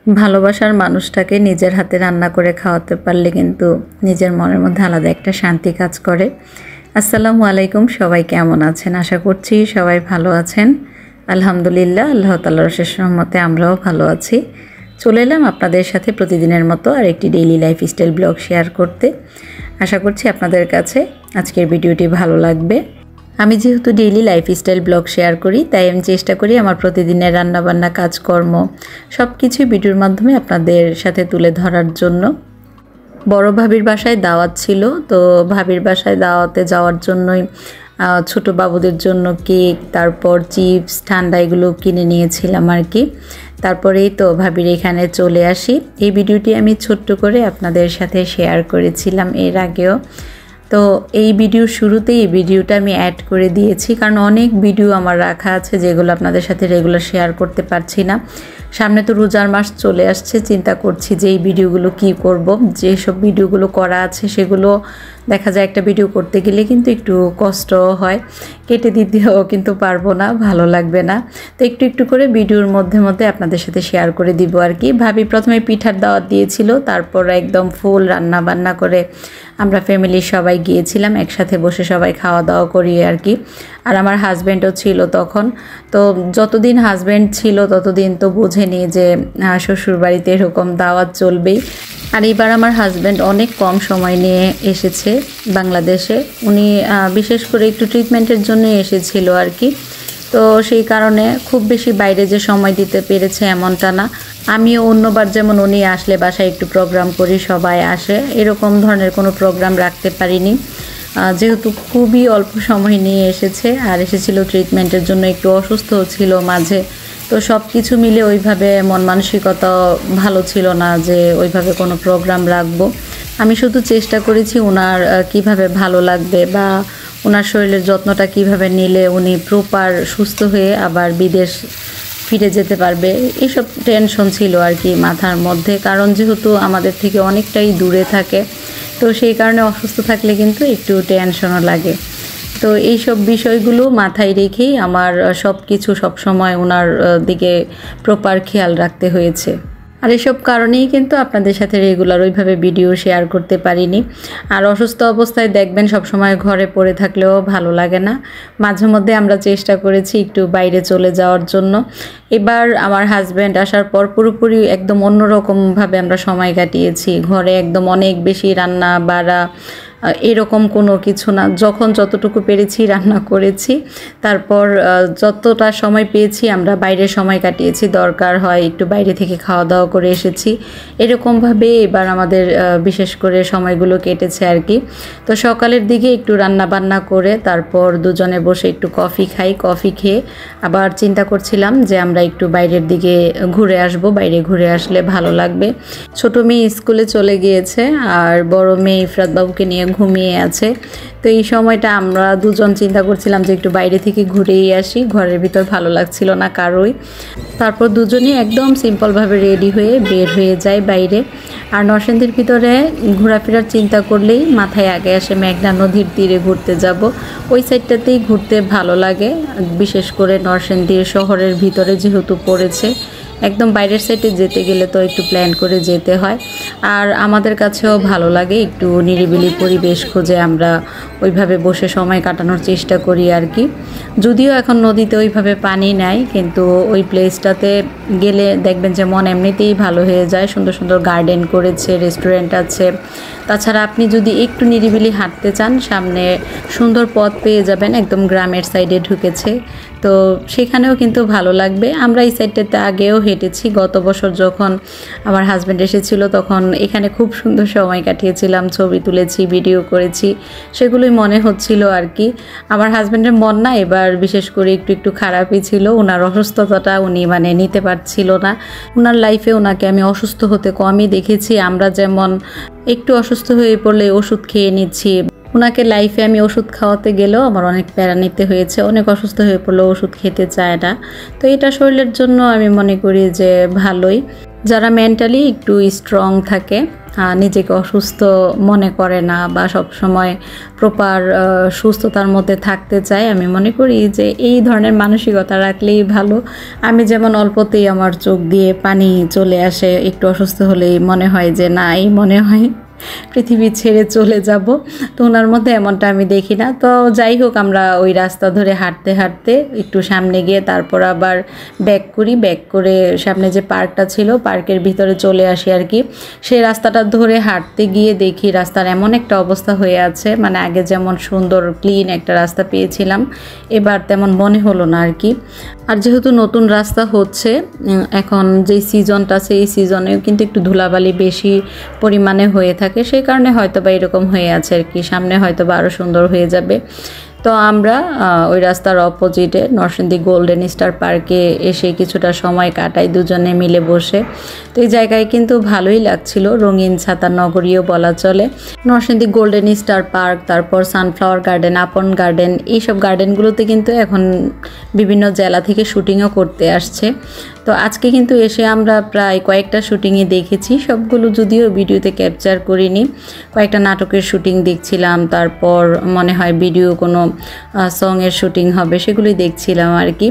ভালোবাসার মানুষটাকে নিজের হাতে রান্না করে খাওয়াতে পারলে কিন্তু নিজের মনের মধ্যে আলাদা একটা শান্তি কাজ করে। আসসালামু আলাইকুম, সবাই কেমন আছেন? আশা করছি সবাই ভালো আছেন। আলহামদুলিল্লাহ, আল্লাহ তাআলার অশেষ রহমতে আমরাও ভালো আছি। চলে এলাম আপনাদের সাথে প্রতিদিনের মতো আর একটি ডেইলি লাইফস্টাইল ব্লগ শেয়ার করতে। আশা করছি আপনাদের কাছে আজকের ভিডিওটি ভালো লাগবে। আমি যেহেতু ডেইলি লাইফস্টাইল ব্লগ শেয়ার করি, তাই আমি চেষ্টা করি আমার প্রতিদিনের রান্নাবান্না, কাজকর্ম সব কিছুই ভিডিওর মাধ্যমে আপনাদের সাথে তুলে ধরার জন্য। বড় ভাবির বাসায় দাওয়াত ছিল, তো ভাবির বাসায় দাওয়াতে যাওয়ার জন্যই ছোট বাবুদের জন্য কেক, তারপর চিপস, ঠান্ডা এগুলো কিনে নিয়েছিলাম আর কি। তারপরেই তো ভাবির এখানে চলে আসি। এই ভিডিওটি আমি ছোট্ট করে আপনাদের সাথে শেয়ার করেছিলাম এর আগেও। তো এই ভিডিওর শুরুতেই এই ভিডিওটা আমি অ্যাড করে দিয়েছি, কারণ অনেক ভিডিও আমার রাখা আছে যেগুলো আপনাদের সাথে রেগুলার শেয়ার করতে পারছি না। সামনে তো রোজার মাস চলে আসছে, চিন্তা করছি যে এই ভিডিওগুলো কি করব। যেসব ভিডিওগুলো করা আছে সেগুলো দেখা যায় একটা ভিডিও করতে গেলে কিন্তু একটু কষ্ট হয়, কেটে দিতেও কিন্তু পারবো না, ভালো লাগবে না। তো একটু একটু করে ভিডিওর মধ্যে মধ্যে আপনাদের সাথে শেয়ার করে দিব আর কি। ভাবি প্রথমে পিঠার দাওয়াত দিয়েছিল, তারপর একদম ফুল রান্না বান্না করে আমরা ফ্যামিলির সবাই গিয়েছিলাম, একসাথে বসে সবাই খাওয়া দাওয়া করি আর কি। আর আমার হাজব্যান্ডও ছিল তখন। তো যতদিন হাজব্যান্ড ছিল ততদিন তো বুঝেনি যে শ্বশুরবাড়িতে এরকম দাওয়াত চলবেই। আর এবার আমার হাজব্যান্ড অনেক কম সময় নিয়ে এসেছে বাংলাদেশে। উনি বিশেষ করে একটু ট্রিটমেন্টের জন্য এসেছিল আর কি। তো সেই কারণে খুব বেশি বাইরে যে সময় দিতে পেরেছে এমনটা না। আমিও অন্যবার যেমন উনি আসলে বাসায় একটু প্রোগ্রাম করি, সবাই আসে, এরকম ধরনের কোনো প্রোগ্রাম রাখতে পারিনি, যেহেতু খুবই অল্প সময় নিয়ে এসেছে। আর এসেছিল ট্রিটমেন্টের জন্য, একটু অসুস্থ ছিল মাঝে। তো সব কিছু মিলে ওইভাবে মন মানসিকতা ভালো ছিল না যে ওইভাবে কোনো প্রোগ্রাম রাখবো। আমি শুধু চেষ্টা করেছি ওনার কিভাবে ভালো লাগবে বা ওনার শরীরের যত্নটা কিভাবে নিলে উনি প্রপার সুস্থ হয়ে আবার বিদেশ ফিরে যেতে পারবে, এইসব টেনশন ছিল আর কি মাথার মধ্যে। কারণ যেহেতু আমাদের থেকে অনেকটাই দূরে থাকে, তো সেই কারণে অসুস্থ থাকলে কিন্তু একটু টেনশনও লাগে। তো এইসব বিষয়গুলো মাথায় রেখেই আমার সব কিছু সবসময় ওনার দিকে প্রপার খেয়াল রাখতে হয়েছে। আর এসব কারণেই কিন্তু আপনাদের সাথে রেগুলার ওইভাবে ভিডিও শেয়ার করতে পারিনি। আর অসুস্থ অবস্থায় দেখবেন সবসময় ঘরে পড়ে থাকলেও ভালো লাগে না, মাঝে মধ্যে আমরা চেষ্টা করেছি একটু বাইরে চলে যাওয়ার জন্য। এবার আমার হাজব্যান্ড আসার পর পুরোপুরি একদম অন্যরকমভাবে আমরা সময় কাটিয়েছি। ঘরে একদম অনেক বেশি রান্না বাড়া এরকম কোনো কিছু না, যখন যতটুকু পেরেছি রান্না করেছি। তারপর যতটা সময় পেয়েছি আমরা বাইরে সময় কাটিয়েছি, দরকার হয় একটু বাইরে থেকে খাওয়া দাওয়া করে এসেছি। এরকমভাবে এবার আমাদের বিশেষ করে সময়গুলো কেটেছে আর কি। তো সকালের দিকে একটু রান্না বান্না করে তারপর দুজনে বসে একটু কফি খাই। কফি খেয়ে আবার চিন্তা করছিলাম যে আমরা একটু বাইরের দিকে ঘুরে আসব, বাইরে ঘুরে আসলে ভালো লাগবে। ছোট মেয়ে স্কুলে চলে গিয়েছে আর বড় মেয়ে ইফরাত বাবুকে নিয়ে ঘুমিয়ে আছে। তো এই সময়টা আমরা দুজন চিন্তা করছিলাম যে একটু বাইরে থেকে ঘুরেই আসি, ঘরের ভিতর ভালো লাগছিল না কারোই। তারপর দুজনেই একদম সিম্পলভাবে রেডি হয়ে বের হয়ে যায় বাইরে। আর নরসিংদীর ভিতরে ঘোরাফেরার চিন্তা করলেই মাথায় আগে আসে মেঘনা নদীর তীরে ঘুরতে যাব। ওই সাইডটাতেই ঘুরতে ভালো লাগে, বিশেষ করে নরসিংদীর শহরের ভিতরে যেহেতু পড়েছে। একদম বাইরের সাইডে যেতে গেলে তো একটু প্ল্যান করে যেতে হয়। আর আমাদের কাছেও ভালো লাগে, একটু নিরিবিলি পরিবেশ খুঁজে আমরা ওইভাবে বসে সময় কাটানোর চেষ্টা করি আর কি। যদিও এখন নদীতে ওইভাবে পানি নাই, কিন্তু ওই প্লেসটাতে গেলে দেখবেন যে মন এমনিতেই ভালো হয়ে যায়। সুন্দর সুন্দর গার্ডেন করেছে, রেস্টুরেন্ট আছে। তাছাড়া আপনি যদি একটু নিরিবিলি হাঁটতে চান, সামনে সুন্দর পথ পেয়ে যাবেন, একদম গ্রামের সাইডে ঢুকেছে। তো সেখানেও কিন্তু ভালো লাগবে। আমরা এই সাইডটাতে আগেও হেঁটেছি, গত বছর যখন আমার হাজব্যান্ড এসেছিল তখন এখানে খুব সুন্দর সময় কাটিয়েছিলাম, ছবি তুলেছি, ভিডিও করেছি, সেগুলোই মনে হচ্ছিল আর কি। আমার হাজব্যান্ডের মন না এবার বিশেষ করে একটু একটু খারাপই ছিল। ওনার অসুস্থতাটা উনি নিতে পারছিল না। ওনার লাইফে ওনাকে আমি অসুস্থ হতে কমই দেখেছি। আমরা যেমন একটু অসুস্থ হয়ে পড়লে ওষুধ খেয়ে নিচ্ছি, ওনাকে লাইফে আমি ওষুধ খাওয়াতে গেলেও আমার অনেক প্যারা নিতে হয়েছে। অনেক অসুস্থ হয়ে পড়লেও ওষুধ খেতে চায় না। তো এটা শরীরের জন্য আমি মনে করি যে ভালোই, যারা মেন্টালি একটু স্ট্রং থাকে নিজেকে অসুস্থ মনে করে না বা সবসময় প্রপার সুস্থতার মধ্যে থাকতে চায়। আমি মনে করি যে এই ধরনের মানসিকতা রাখলেই ভালো। আমি যেমন অল্পতেই আমার চোখ দিয়ে পানি চলে আসে, একটু অসুস্থ হলেই মনে হয় যে না, এই মনে হয় পৃথিবী ছেড়ে চলে যাব, তো ওনার মধ্যে এমনটা আমি দেখি না। তো যাই হোক, আমরা ওই রাস্তা ধরে হাঁটতে হাঁটতে একটু সামনে গিয়ে তারপর আবার ব্যাক করে সামনে যে পার্কটা ছিল পার্কের ভিতরে চলে আসি আর কি। সেই রাস্তাটা ধরে হাঁটতে গিয়ে দেখি রাস্তার এমন একটা অবস্থা হয়ে আছে, মানে আগে যেমন সুন্দর ক্লিন একটা রাস্তা পেয়েছিলাম এবার তেমন মনে হলো না আর কি। আর যেহেতু নতুন রাস্তা হচ্ছে, এখন যে সিজনটা আছে এই সিজনেও কিন্তু একটু ধুলাবালি বেশি পরিমাণে হয়ে থাকে, সেই কারণে হয়তো বা এরকম হয়ে আছে আর কি। সামনে হয়তো বা আরও সুন্দর হয়ে যাবে। তো আমরা ওই রাস্তার অপোজিটে নরসিংদী গোল্ডেন স্টার পার্কে এসে কিছুটা সময় কাটাই দুজনে মিলে বসে। তো এই জায়গায় কিন্তু ভালোই লাগছিল, রঙিন ছাতা নগরীও বলা চলে। নরসিংদী গোল্ডেন স্টার পার্ক, তারপর সানফ্লাওয়ার গার্ডেন, আপন গার্ডেন, এইসব গার্ডেনগুলোতে কিন্তু এখন বিভিন্ন জেলা থেকে শুটিংও করতে আসছে। তো আজকে কিন্তু এসে আমরা প্রায় কয়েকটা শুটিংই দেখেছি, সবগুলো যদিও ভিডিওতে ক্যাপচার করিনি। কয়েকটা নাটকের শুটিং দেখছিলাম, তারপর মনে হয় ভিডিও কোনো সঙের শুটিং হবে, সেগুলোই দেখছিলাম আর কি।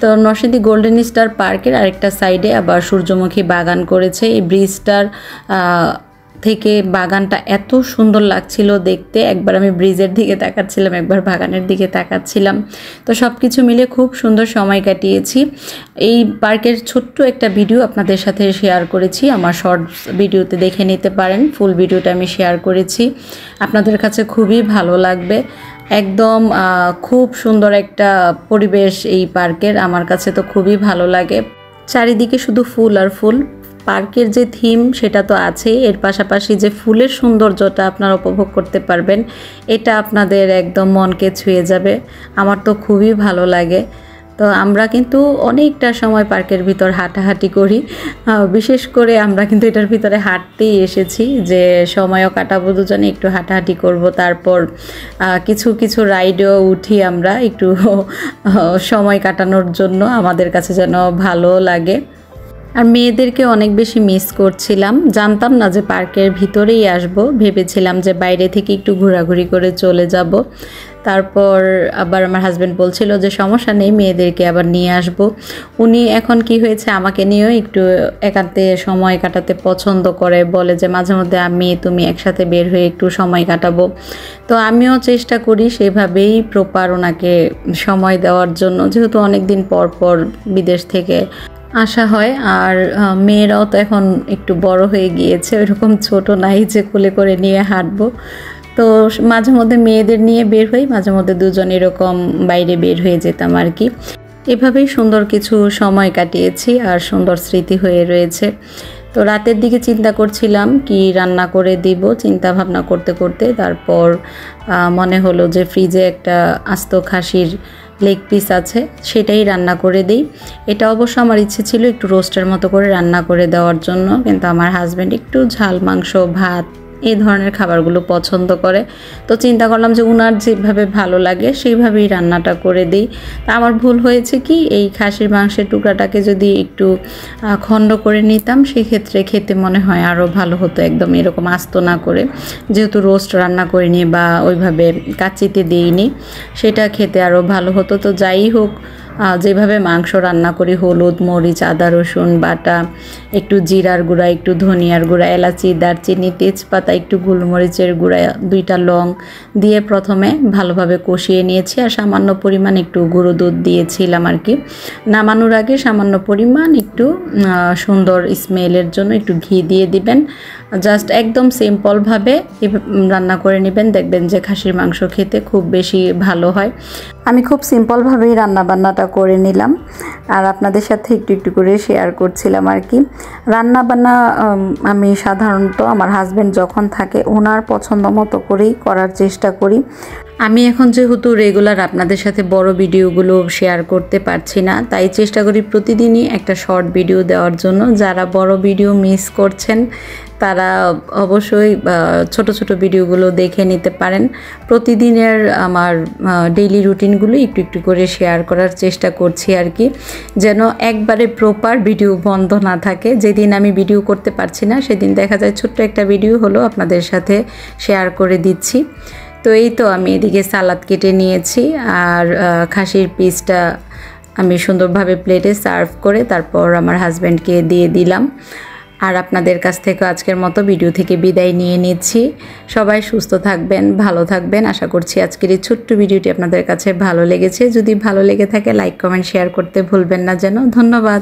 তো নরসিংদী গোল্ডেন স্টার পার্কের আরেকটা সাইডে আবার সূর্যমুখী বাগান করেছে। এই ব্রিজটার থেকে বাগানটা এত সুন্দর লাগছিল দেখতে, একবার আমি ব্রিজের দিকে তাকাচ্ছিলাম, একবার বাগানের দিকে তাকাচ্ছিলাম। তো সব কিছু মিলে খুব সুন্দর সময় কাটিয়েছি। এই পার্কের ছোট্ট একটা ভিডিও আপনাদের সাথে শেয়ার করেছি, আমার শর্টস ভিডিওতে দেখে নিতে পারেন। ফুল ভিডিওটা আমি শেয়ার করেছি, আপনাদের কাছে খুবই ভালো লাগবে। একদম খুব সুন্দর একটা পরিবেশ এই পার্কের, আমার কাছে তো খুবই ভালো লাগে। চারিদিকে শুধু ফুল আর ফুল। পার্কের যে থিম সেটা তো আছেই, এর পাশাপাশি যে ফুলের সৌন্দর্যটা আপনারা উপভোগ করতে পারবেন, এটা আপনাদের একদম মনকে ছুঁয়ে যাবে। আমার তো খুবই ভালো লাগে। তো আমরা কিন্তু অনেকটা সময় পার্কের ভিতর হাঁটাহাঁটি করি, বিশেষ করে আমরা কিন্তু এটার ভিতরে হাঁটতেই এসেছি, যে সময়ও কাটাবো দুজনে, একটু হাঁটাহাঁটি করব, তারপর কিছু কিছু রাইডেও উঠি আমরা একটু সময় কাটানোর জন্য, আমাদের কাছে যেন ভালো লাগে। আর মেয়েদেরকে অনেক বেশি মিস করছিলাম, জানতাম না যে পার্কের ভিতরেই আসব, ভেবেছিলাম যে বাইরে থেকে একটু ঘোরাঘুরি করে চলে যাব। তারপর আবার আমার হাজব্যান্ড বলছিল যে সমস্যা নেই, মেয়েদেরকে আবার নিয়ে আসব। উনি এখন কি হয়েছে, আমাকে নিয়েও একটু একান্তে সময় কাটাতে পছন্দ করে, বলে যে মাঝে মধ্যে তুমি একসাথে বের হয়ে একটু সময় কাটাবো। তো আমিও চেষ্টা করি সেভাবেই প্রপার ওনাকে সময় দেওয়ার জন্য, যেহেতু অনেক দিন পর পর বিদেশ থেকে আসা হয়। আর মেয়েরাও তো এখন একটু বড় হয়ে গিয়েছে, ওইরকম ছোট নাই যে কোলে করে নিয়ে হাঁটবো। তো মাঝে মধ্যে মেয়েদের নিয়ে বের হই, মাঝে মধ্যে দুজন এরকম বাইরে বের হয়ে যেতাম আর কি। এভাবেই সুন্দর কিছু সময় কাটিয়েছি আর সুন্দর স্মৃতি হয়ে রয়েছে। তো রাতের দিকে চিন্তা করছিলাম কি রান্না করে দিব, চিন্তা ভাবনা করতে করতে তারপর মনে হলো যে ফ্রিজে একটা আস্ত খাসির লেগ পিস আছে, সেটাই রান্না করে দিই। এটা অবশ্য আমার ইচ্ছে ছিল একটু রোস্টের মতো করে রান্না করে দেওয়ার জন্য, কিন্তু আমার হাজব্যান্ড একটু ঝাল মাংস, ভাত, এই ধরনের খাবারগুলো পছন্দ করে। তো চিন্তা করলাম যে উনার যেভাবে ভালো লাগে সেইভাবেই রান্নাটা করে দিই। তা আমার ভুল হয়েছে কি, এই খাসির মাংসের টুকরাটাকে যদি একটু খণ্ড করে নিতাম সেক্ষেত্রে খেতে মনে হয় আরও ভালো হতো, একদম এরকম আস্ত না করে, যেহেতু রোস্ট রান্না করিনি বা ওইভাবে কাচিতে দিইনি, সেটা খেতে আরও ভালো হতো। তো যাই হোক, যেভাবে মাংস রান্না করি, হলুদ, মরিচ, আদা রসুন বাটা, একটু জিরার গুঁড়া, একটু ধনিয়ার গুঁড়া, এলাচি, দারচিনি, তেজপাতা, একটু গোলমরিচের গুঁড়া, 2টা লং দিয়ে প্রথমে ভালোভাবে কষিয়ে নিয়েছি। আর সামান্য পরিমাণ একটু গুঁড়ো দুধ দিয়েছিলাম আর কি। নামানোর আগে সামান্য পরিমাণ একটু সুন্দর স্মেলের জন্য একটু ঘি দিয়ে দিবেন। জাস্ট একদম সিম্পলভাবে রান্না করে নেবেন, দেখবেন যে খাসির মাংস খেতে খুব বেশি ভালো হয়। আমি খুব সিম্পলভাবেই রান্নাবান্নাটা করে নিলাম আর আপনাদের সাথে একটু একটু করে শেয়ার করছিলাম আর কি। রান্নাবান্না আমি সাধারণত আমার হাজব্যান্ড যখন থাকে ওনার পছন্দ মতো করেই করার চেষ্টা করি। আমি এখন যেহেতু রেগুলার আপনাদের সাথে বড় ভিডিওগুলো শেয়ার করতে পারছি না, তাই চেষ্টা করি প্রতিদিনই একটা শর্ট ভিডিও দেওয়ার জন্য। যারা বড় ভিডিও মিস করছেন তারা অবশ্যই ছোট ছোট ভিডিওগুলো দেখে নিতে পারেন। প্রতিদিনের আমার ডেইলি রুটিনগুলো একটু একটু করে শেয়ার করার চেষ্টা করছি আর কি, যেন একবারে প্রপার ভিডিও বন্ধ না থাকে। যেদিন আমি ভিডিও করতে পারছি না সেদিন দেখা যায় ছোট্ট একটা ভিডিও হলো আপনাদের সাথে শেয়ার করে দিচ্ছি। তো এই তো আমি এদিকে সালাদ কেটে নিয়েছি, আর খাসির পিসটা আমি সুন্দরভাবে প্লেটে সার্ভ করে তারপর আমার হাজব্যান্ডকে দিয়ে দিলাম। আর আপনাদের কাছ থেকে আজকের মতো ভিডিও থেকে বিদায় নিয়ে নিচ্ছি। সবাই সুস্থ থাকবেন, ভালো থাকবেন। আশা করছি আজকের এই ছোট্ট ভিডিওটি আপনাদের কাছে ভালো লেগেছে। যদি ভালো লেগে থাকে লাইক কমেন্ট শেয়ার করতে ভুলবেন না যেন। ধন্যবাদ।